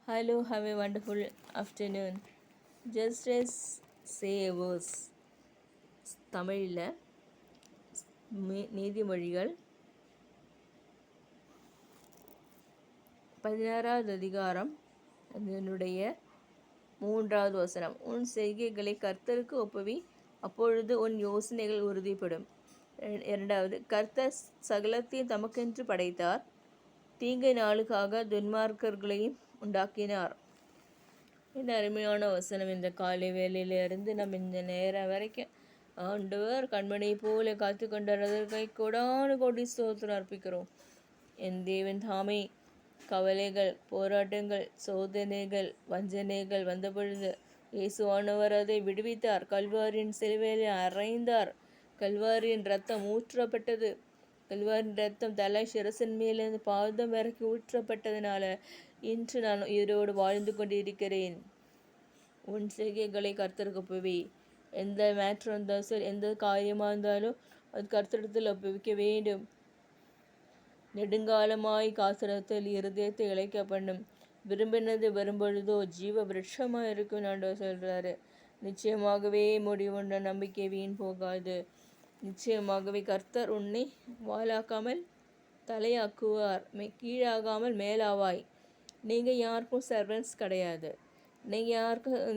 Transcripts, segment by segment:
Hello, have a wonderful afternoon. Just as say a verse. தமிழில் நீதிமொழிகள் 16வது அதிகாரம் அதனுடைய 3வது வசனம். உன் செய்கைகளை கர்த்தருக்கு ஒப்புவி, அப்பொழுது உன் யோசனைகள் உறுதிப்படும். 2வது, கர்த்தர் சகலத்தையும் தமக்கென்று படைத்தார், தீங்கு நாளுக்காக துன்மார்க்கர்களையும் உண்டாக்கினார். இந்த அருமையான வசனம். இந்த காலை வேலையிலிருந்து நம்ம இந்த நேரம் வரைக்கும் ஆண்டவர் கண்மணி போல காத்து கொண்டதற்கை கொடானு கோடி ஸ்தோத்திரம் அர்ப்பிக்கிறோம். என் தேவன் தாமே கவலைகள், போராட்டங்கள், சோதனைகள், வஞ்சனைகள் வந்த பொழுது இயேசுவானவர் அதை விடுவித்தார். கல்வாரியின் சிலுவையிலே அறைந்தார். கல்வாரியின் ரத்தம் ஊற்றப்பட்டது. கல்வாரின் ரத்தம் தலை சிரசின் மேலிருந்து பாதம் வரைக்கும் ஊற்றப்பட்டதுனால இன்று நான் உயிரோடு வாழ்ந்து கொண்டிருக்கிறேன். உன் செய்கைகளை கர்த்தருக்கு ஒப்புவி. எந்த மேட்ரு இருந்தாலும் சரி, எந்த காரியமாக இருந்தாலும் அது கர்த்தரிடத்தில் ஒப்புவிக்க வேண்டும். நெடுங்காலமாய் காத்திரத்தில் இருதயத்தை இழைக்க பண்ணும். விரும்பினது வரும்பொழுதோ ஜீவ விருட்சமாக இருக்கும் ஆண்டவர் சொல்கிறாரு. நிச்சயமாகவே முடிவுண்ட நம்பிக்கை வீண் போகாது. நிச்சயமாகவே கர்த்தர் உன்னை வாலாக்காமல் தலையாக்குவார். கீழாகாமல் மேலாவாய். நீங்கள் யாருக்கும் சர்வன்ஸ் கிடையாது.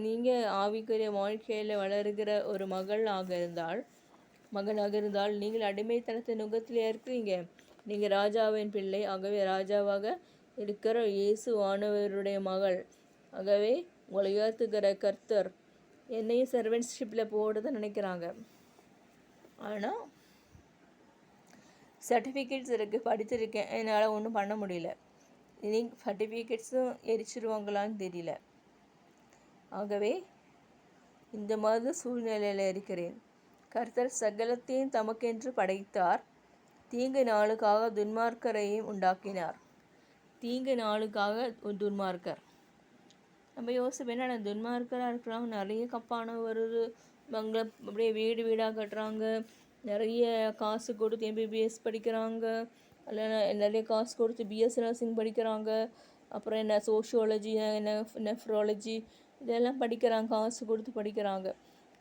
நீங்கள் ஆவிக்குரிய வாழ்க்கையில் வளருகிற ஒரு மகனாக இருந்தால் நீங்கள் அடிமைத்தனத்தின் நுகத்தில் இருக்கிறீங்க. நீங்கள் ராஜாவின் பிள்ளை. ஆகவே ராஜாவாக இருக்கிற இயேசு ஆனவருடைய மகள். ஆகவே உங்களை உயர்த்துகிற கர்த்தர் என்னையும் சர்வன்ஷிப்பில் போடுறத நினைக்கிறாங்க. ஆனால் சர்டிஃபிகேட்ஸ் இருக்குது, படிச்சிருக்கேன், என்னால் ஒன்றும் பண்ண முடியல. இனி சர்டிஃபிகேட்ஸும் எரிச்சிருவாங்களான்னு தெரியல. ஆகவே இந்த மாதிரி சூழ்நிலையில் இருக்கிறேன். கர்த்தர் சகலத்தையும் தமக்கென்று படைத்தார், தீங்கு நாளுக்காக துன்மார்க்கரையும் உண்டாக்கினார். தீங்கு நாளுக்காக துன்மார்க்கர். நம்ம யோசிப்பேன், என்ன துன்மார்க்கராக இருக்கிறாங்க, நிறைய கப்பான வருது, அவங்க அப்படியே வீடு வீடாக கட்டுறாங்க, நிறைய காசு கொடுத்து எம்பிபிஎஸ் படிக்கிறாங்க, இல்லை நிறைய காசு கொடுத்து பிஎஸ் நர்சிங் படிக்கிறாங்க, அப்புறம் என்ன சோஷியாலஜி, நெஃப்ராலஜி இதெல்லாம் படிக்கிறாங்க, காசு கொடுத்து படிக்கிறாங்க.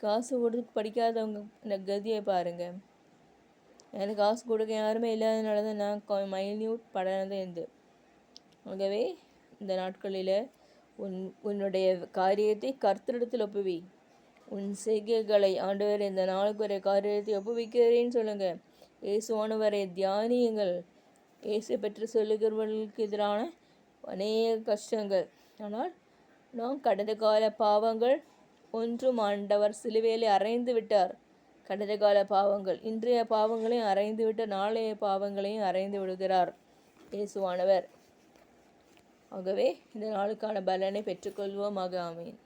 காசு கொடுத்து படிக்காதவங்க இந்த கதியை பாருங்கள். எனக்கு காசு கொடுக்க யாருமே இல்லாதனால தான் நான் மைன்யூட் படனது இருந்து. ஆகவே இந்த நாட்களில் உன்னுடைய காரியத்தை கர்த்தரிடத்தில் ஒப்புவி. உன் செய்கைகளை ஆண்டவர் இந்த நாளுக்கு வரை காரியத்தை ஒப்புவிக்கிறேன்னு சொல்லுங்கள். இயேசுவானவரை தியானியுங்கள். இயேசு பெற்று சொல்லுகிறவர்களுக்கு எதிரான அநேக கஷ்டங்கள். ஆனால் நாம் கடந்த கால பாவங்கள் ஒன்றும் ஆண்டவர் சிலுவையிலே அறைந்து விட்டார். கடந்த கால பாவங்கள் இன்றைய பாவங்களையும் அறைந்து விட்டு நாளைய பாவங்களையும் அறைந்து விடுகிறார் இயேசுவானவர். ஆகவே இந்த நாளுக்கான பலனை பெற்றுக்கொள்வோமாக. ஆமீன்.